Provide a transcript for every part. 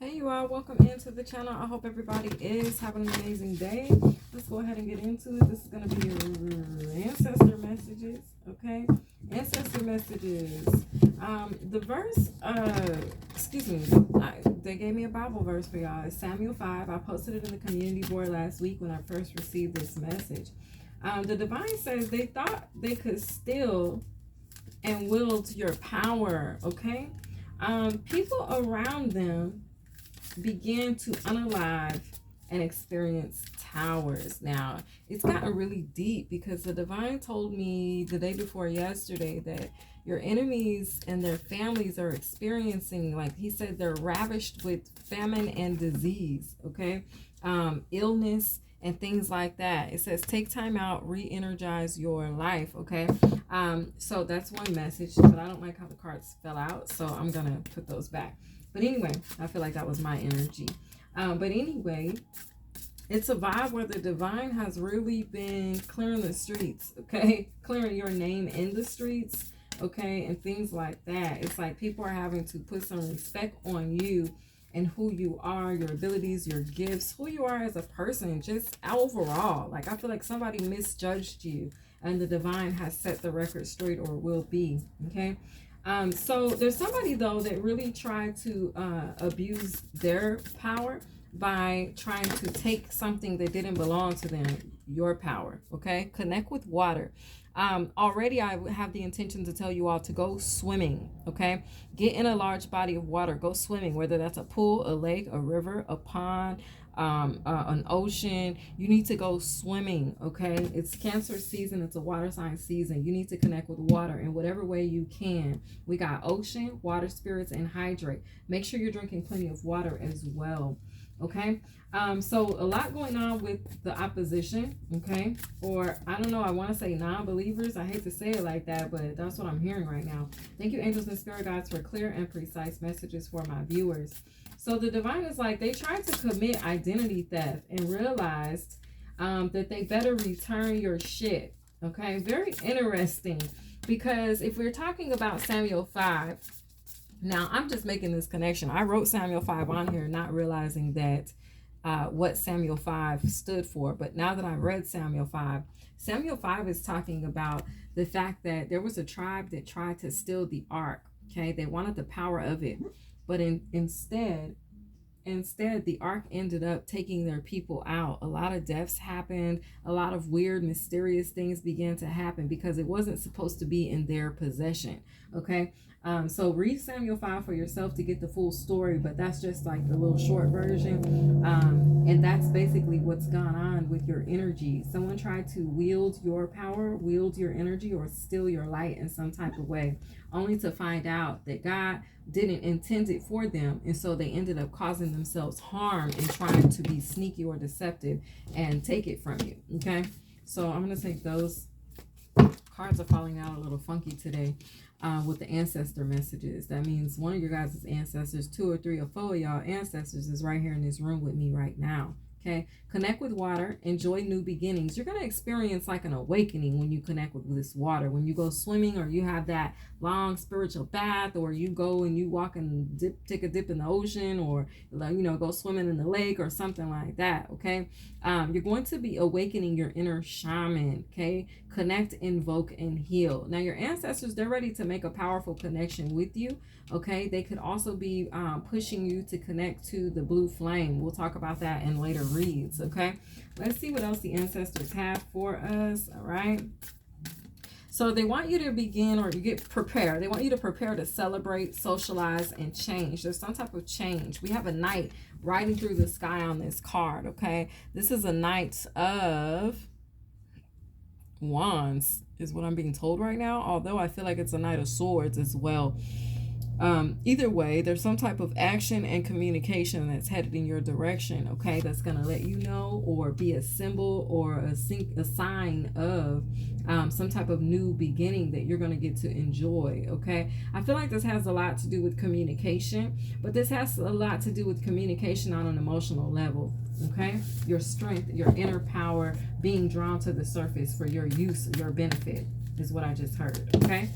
Hey you all, welcome into the channel. I hope everybody is having an amazing day. Let's go ahead and get into it. This is going to be your ancestor messages, okay? Ancestor messages. The verse, they gave me a Bible verse for y'all. It's Samuel 5. I posted it in the community board last week when I first received this message. The divine says they thought they could steal and wield your power, okay? People around them begin to unalive and experience towers. Now, it's gotten really deep because the divine told me the day before yesterday that your enemies and their families are experiencing, like he said, they're ravished with famine and disease, okay? Illness and things like that. It says take time out, re-energize your life, okay? So that's one message, but I don't like how the cards fell out, so I'm gonna put those back. But anyway, I feel like that was my energy. But anyway, it's a vibe where the divine has really been clearing the streets, okay? Clearing your name in the streets, okay? And things like that. It's like people are having to put some respect on you and who you are, your abilities, your gifts, who you are as a person, just overall. Like, I feel like somebody misjudged you and the divine has set the record straight, or will be, okay? So there's somebody though that really tried to abuse their power by trying to take something that didn't belong to them, your power, okay? Connect with water. Already I have the intention to tell you all to go swimming, okay? Get in a large body of water, go swimming, whether that's a pool, a lake, a river, a pond, an ocean. You need to go swimming, okay? It's Cancer season. It's a water sign season. You need to connect with water in whatever way you can. We got ocean, water spirits, and hydrate. Make sure you're drinking plenty of water as well, okay? So a lot going on with the opposition, okay? Or I don't know, I want to say non-believers. I hate to say it like that, but that's what I'm hearing right now. Thank you, angels and spirit guides, for clear and precise messages for my viewers. So the divine is like, they tried to commit identity theft and realized that they better return your shit. Okay, very interesting. Because if we're talking about Samuel 5, now I'm just making this connection. I wrote Samuel 5 on here, not realizing that what Samuel 5 stood for. But now that I read Samuel 5 is talking about the fact that there was a tribe that tried to steal the ark. Okay, they wanted the power of it. But instead, the ark ended up taking their people out. A lot of deaths happened. A lot of weird, mysterious things began to happen because it wasn't supposed to be in their possession. Okay. So read Samuel 5 for yourself to get the full story, but that's just like the little short version. And that's basically what's gone on with your energy. Someone tried to wield your power, wield your energy, or steal your light in some type of way, only to find out that God didn't intend it for them, and so they ended up causing themselves harm and trying to be sneaky or deceptive and take it from you. Okay, so I'm going to take those. Cards are falling out a little funky today with the ancestor messages. That means one of your guys' ancestors, 2 or 3 or 4 of y'all ancestors is right here in this room with me right now. Okay, connect with water, enjoy new beginnings. You're going to experience like an awakening when you connect with this water. When you go swimming, or you have that long spiritual bath, or you go and you walk and take a dip in the ocean, or go swimming in the lake or something like that. Okay, you're going to be awakening your inner shaman. Okay, connect, invoke, and heal. Now your ancestors, they're ready to make a powerful connection with you. Okay, they could also be pushing you to connect to the blue flame. We'll talk about that in later reads. Okay, let's see what else the ancestors have for us. All right, so they want you to begin, or you get prepared. They want you to prepare to celebrate, socialize, and change. There's some type of change. We have a knight riding through the sky on this card. Okay, this is a knight of wands is what I'm being told right now, although I feel like it's a knight of swords as well. Either way, there's some type of action and communication that's headed in your direction, okay, that's going to let you know, or be a symbol or a sign of some type of new beginning that you're going to get to enjoy. Okay, I feel like this has a lot to do with communication, but this has a lot to do with communication on an emotional level. Okay, your strength, your inner power being drawn to the surface for your use, your benefit is what I just heard. Okay,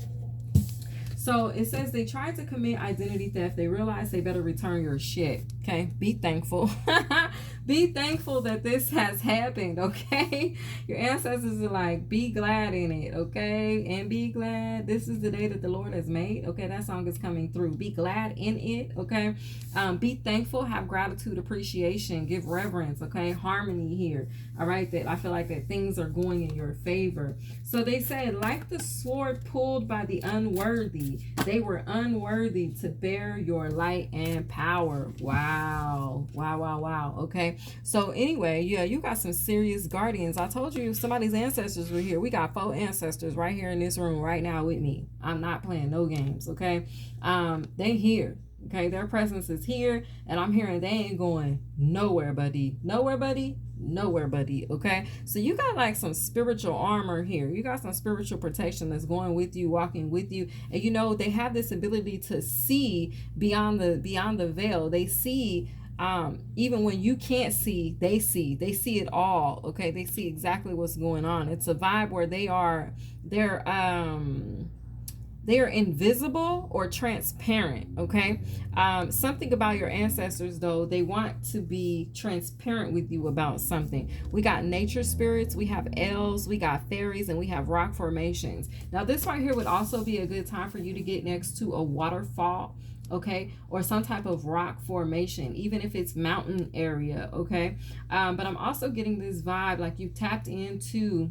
So it says they tried to commit identity theft. They realized they better return your shit. Okay, be thankful. Be thankful that this has happened. Okay, your ancestors are like, be glad in it. Okay, and be glad this is the day that the Lord has made. Okay, that song is coming through. Be glad in it. Okay, be thankful. Have gratitude, appreciation, give reverence. Okay, harmony here. All right, that I feel like that things are going in your favor. So they said, like the sword pulled by the unworthy, they were unworthy to bear your light and power. Wow. Wow, wow, wow. Okay. So anyway, yeah, you got some serious guardians. I told you somebody's ancestors were here. We got 4 ancestors right here in this room right now with me. I'm not playing no games. Okay. They here. Okay, their presence is here, and I'm hearing they ain't going nowhere, buddy. Nowhere, buddy. Nowhere, buddy. Okay, so you got like some spiritual armor here. You got some spiritual protection that's going with you, walking with you, and you know they have this ability to see beyond the veil. They see even when you can't see, they see it all. Okay, they see exactly what's going on. It's a vibe where they are invisible or transparent. Okay, something about your ancestors though, they want to be transparent with you about something. We got nature spirits, we have elves, we got fairies, and we have rock formations. Now this right here would also be a good time for you to get next to a waterfall, okay, or some type of rock formation, even if it's mountain area. Okay, but I'm also getting this vibe like you've tapped into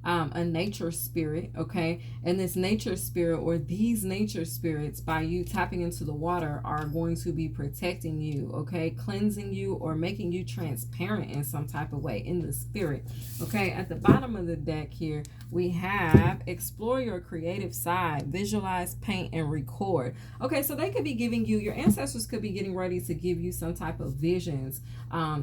a nature spirit. Okay, and this nature spirit, or these nature spirits, by you tapping into the water, are going to be protecting you, okay, cleansing you, or making you transparent in some type of way in the spirit. Okay, at the bottom of the deck here we have explore your creative side, visualize, paint, and record. Okay, so they could be giving you, your ancestors could be getting ready to give you some type of visions,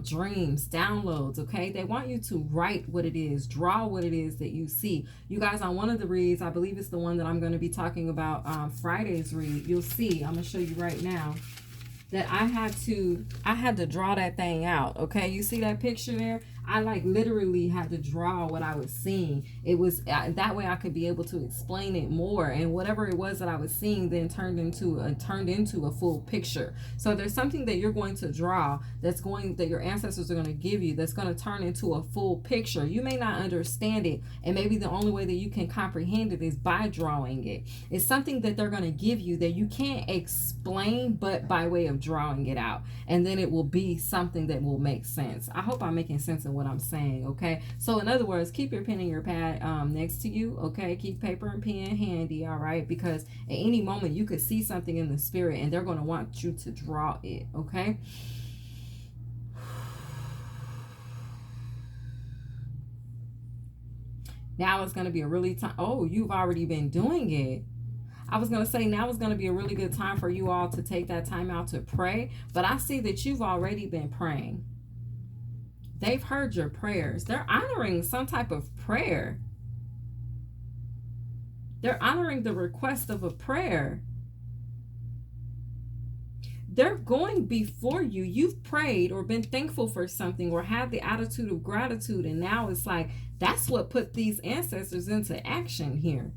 dreams, downloads. Okay, they want you to write what it is, draw what it is that you see. You guys, on one of the reads, I believe it's the one that I'm going to be talking about, Friday's read, you'll see, I'm going to show you right now, that I had to draw that thing out. Okay, you see that picture there? I like literally had to draw what I was seeing. It was that way I could be able to explain it more, and whatever it was that I was seeing then turned into a full picture. So there's something that you're going to draw that your ancestors are going to give you, that's going to turn into a full picture. You may not understand it, and maybe the only way that you can comprehend it is by drawing it. It's something that they're going to give you that you can't explain, but by way of drawing it out, and then it will be something that will make sense. I hope I'm making sense of what I'm saying. Okay, so in other words, keep your pen and your pad next to you. Okay, keep paper and pen handy. All right, because at any moment you could see something in the spirit and they're going to want you to draw it. Okay, now it's going to be a really time. Oh, you've already been doing it. I was going to say now is going to be a really good time for you all to take that time out to pray, but I see that you've already been praying. They've heard your prayers. They're honoring some type of prayer. They're honoring the request of a prayer. They're going before you. You've prayed or been thankful for something or had the attitude of gratitude, and now it's like that's what put these ancestors into action here.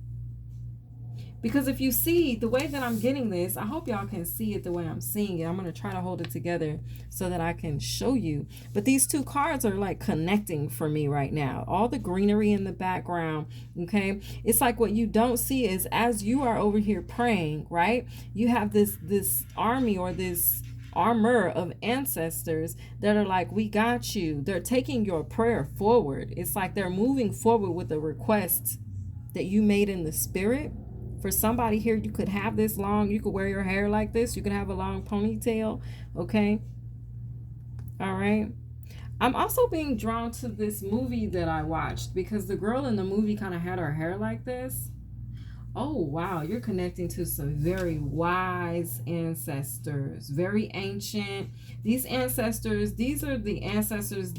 Because if you see the way that I'm getting this, I hope y'all can see it the way I'm seeing it. I'm going to try to hold it together so that I can show you. But these two cards are like connecting for me right now. All the greenery in the background, okay? It's like what you don't see is as you are over here praying, right? You have this army or this armor of ancestors that are like, we got you. They're taking your prayer forward. It's like they're moving forward with the request that you made in the spirit. For somebody here, you could have this long, you could wear your hair like this, you could have a long ponytail, okay? All right. I'm also being drawn to this movie that I watched because the girl in the movie kind of had her hair like this. Oh, wow, you're connecting to some very wise ancestors, very ancient. These ancestors, these are the ancestors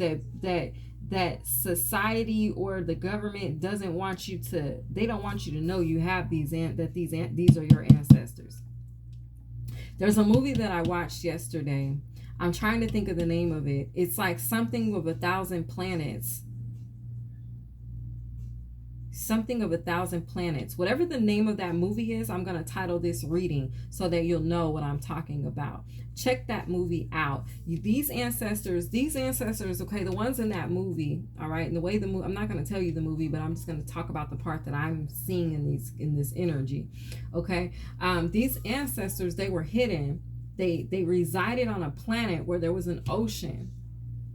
that society or the government doesn't want you to, they don't want you to know you have these are your ancestors. There's a movie that I watched yesterday. I'm trying to think of the name of it. It's like something with 1,000 planets. something of 1,000 planets. Whatever the name of that movie is, I'm going to title this reading so that you'll know what I'm talking about. Check that movie out. These ancestors, okay, the ones in that movie, all right, and the way the movie, I'm not going to tell you the movie, but I'm just going to talk about the part that I'm seeing in this energy, okay? These ancestors, they were hidden. They resided on a planet where there was an ocean,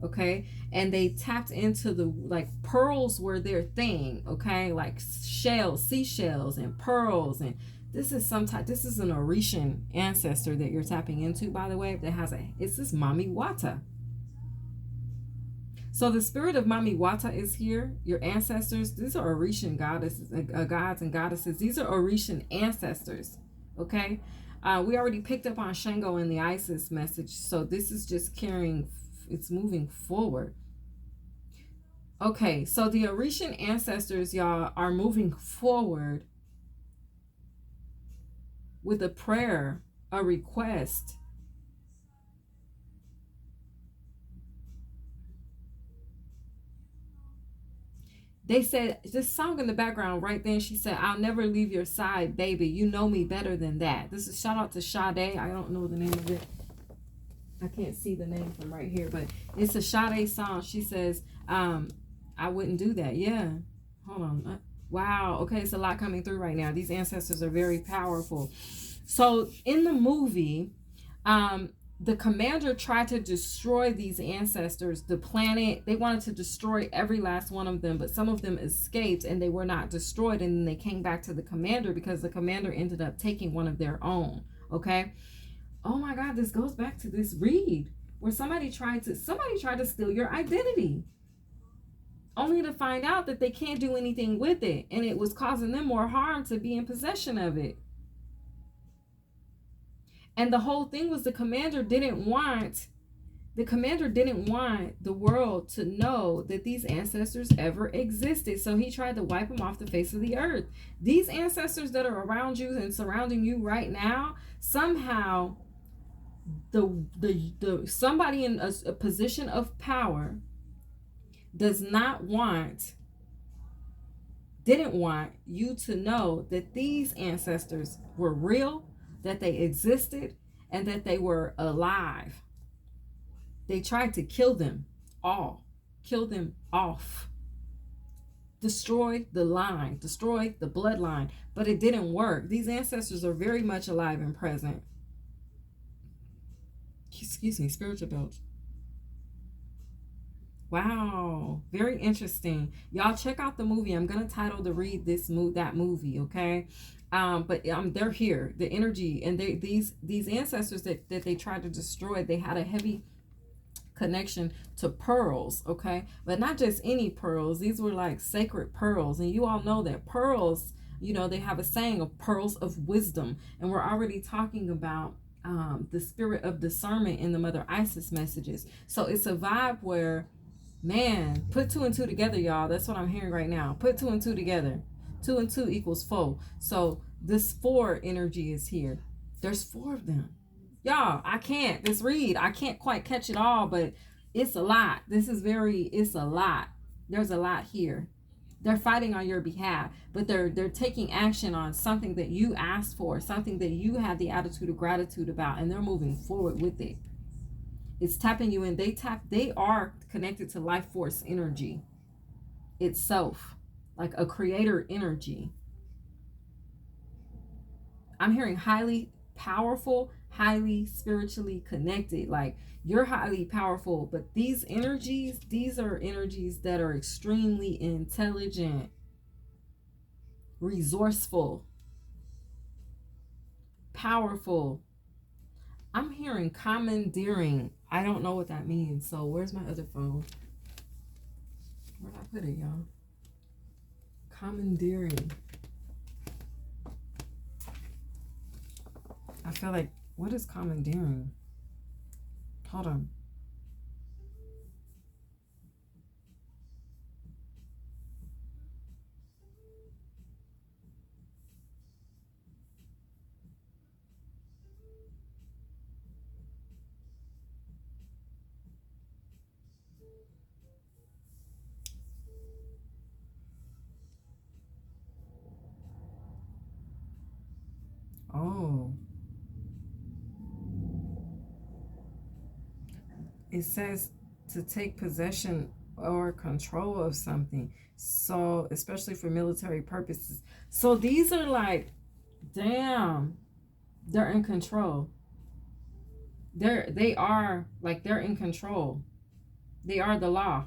okay, and they tapped into the, like, pearls were their thing, okay, like seashells and pearls. And this is an Orishan ancestor that you're tapping into, by the way, that has it's this Mami Wata. So the spirit of Mami Wata is here. Your ancestors, these are Orishan goddesses, gods and goddesses. These are Orishan ancestors, okay. We already picked up on Shango in the Isis message, so this is just it's moving forward. Okay, so the Orishan ancestors, y'all, are moving forward with a prayer, a request. They said, this song in the background right then, she said, "I'll never leave your side, baby. You know me better than that." This is shout out to Sade. I don't know the name of it. I can't see the name from right here, but it's a Sade song. She says, I wouldn't do that. Yeah. Hold on. Wow. Okay, it's a lot coming through right now. These ancestors are very powerful. So in the movie, the commander tried to destroy these ancestors, the planet. They wanted to destroy every last one of them, but some of them escaped and they were not destroyed. And then they came back to the commander because the commander ended up taking one of their own. Okay. Oh my God, this goes back to this read where somebody tried to steal your identity, only to find out that they can't do anything with it, and it was causing them more harm to be in possession of it. And the whole thing was the commander didn't want the world to know that these ancestors ever existed. So he tried to wipe them off the face of the earth. These ancestors that are around you and surrounding you right now, somehow the somebody in a position of power didn't want you to know that these ancestors were real, that they existed, and that they were alive. They tried to kill them all, kill them off, destroy the line, destroy the bloodline, but it didn't work. These ancestors are very much alive and present. Excuse me, spiritual belch. Wow, very interesting. Y'all check out the movie. I'm gonna title the read that movie, okay? But they're here. The energy and these ancestors that they tried to destroy, they had a heavy connection to pearls, okay? But not just any pearls. These were like sacred pearls, and you all know that pearls, they have a saying of pearls of wisdom, and we're already talking about the spirit of discernment in the Mother Isis messages. So it's a vibe where, man, put 2 and 2 together, y'all. That's what I'm hearing right now. Put 2 and 2 together. 2 and 2 equals 4. So this 4 energy is here. There's 4 of them. Y'all, I can't quite catch it all, but it's a lot. It's a lot. There's a lot here. They're fighting on your behalf, but they're taking action on something that you asked for, something that you had the attitude of gratitude about, and they're moving forward with it. It's tapping you in. They are connected to life force energy itself, like a creator energy. I'm hearing highly powerful, highly spiritually connected. Like, you're highly powerful, but these are energies that are extremely intelligent, resourceful, powerful. I'm hearing commandeering. I don't know what that means. So where's my other phone? Where'd I put it, y'all? Commandeering. I feel like, what is commandeering? Hold on. it says to take possession or control of something. So, especially for military purposes. So these are like, damn, they're in control. They're in control. They are the law.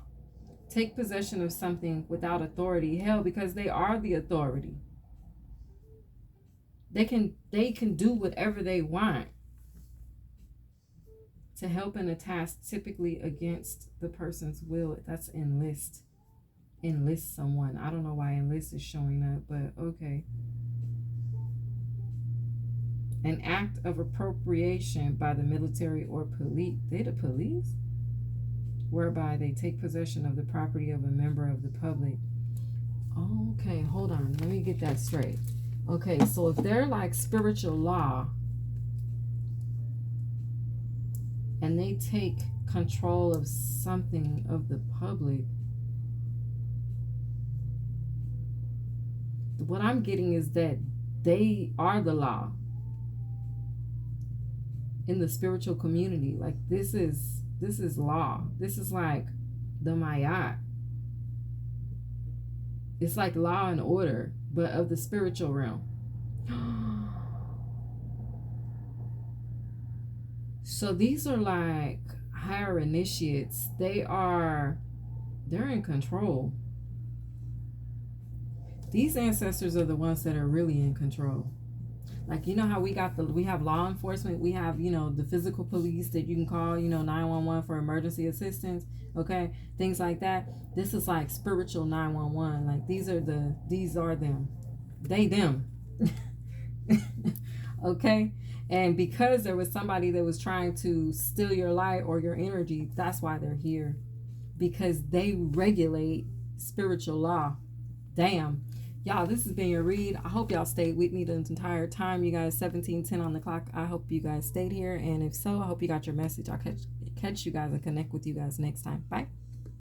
Take possession of something without authority. Hell, because they are the authority. They can do whatever they want to help in a task typically against the person's will. That's enlist. Enlist someone. I don't know why enlist is showing up, but okay. An act of appropriation by the military or police. They the police? Whereby they take possession of the property of a member of the public. Okay, hold on. Let me get that straight. Okay, so if they're like spiritual law and they take control of something of the public, what I'm getting is that they are the law in the spiritual community. Like this is law. This is like the Mayat. It's like law and order, but of the spiritual realm. So these are like higher initiates. They're in control. These ancestors are the ones that are really in control. Like, you know how we have law enforcement, we have, the physical police that you can call, 911 for emergency assistance, okay? Things like that. This is like spiritual 911. Like these are them. They, them. Okay? And because there was somebody that was trying to steal your light or your energy, that's why they're here. Because they regulate spiritual law. Damn. Y'all, this has been your read. I hope y'all stayed with me the entire time. You guys, 17:10 on the clock. I hope you guys stayed here. And if so, I hope you got your message. I'll catch you guys and connect with you guys next time. Bye.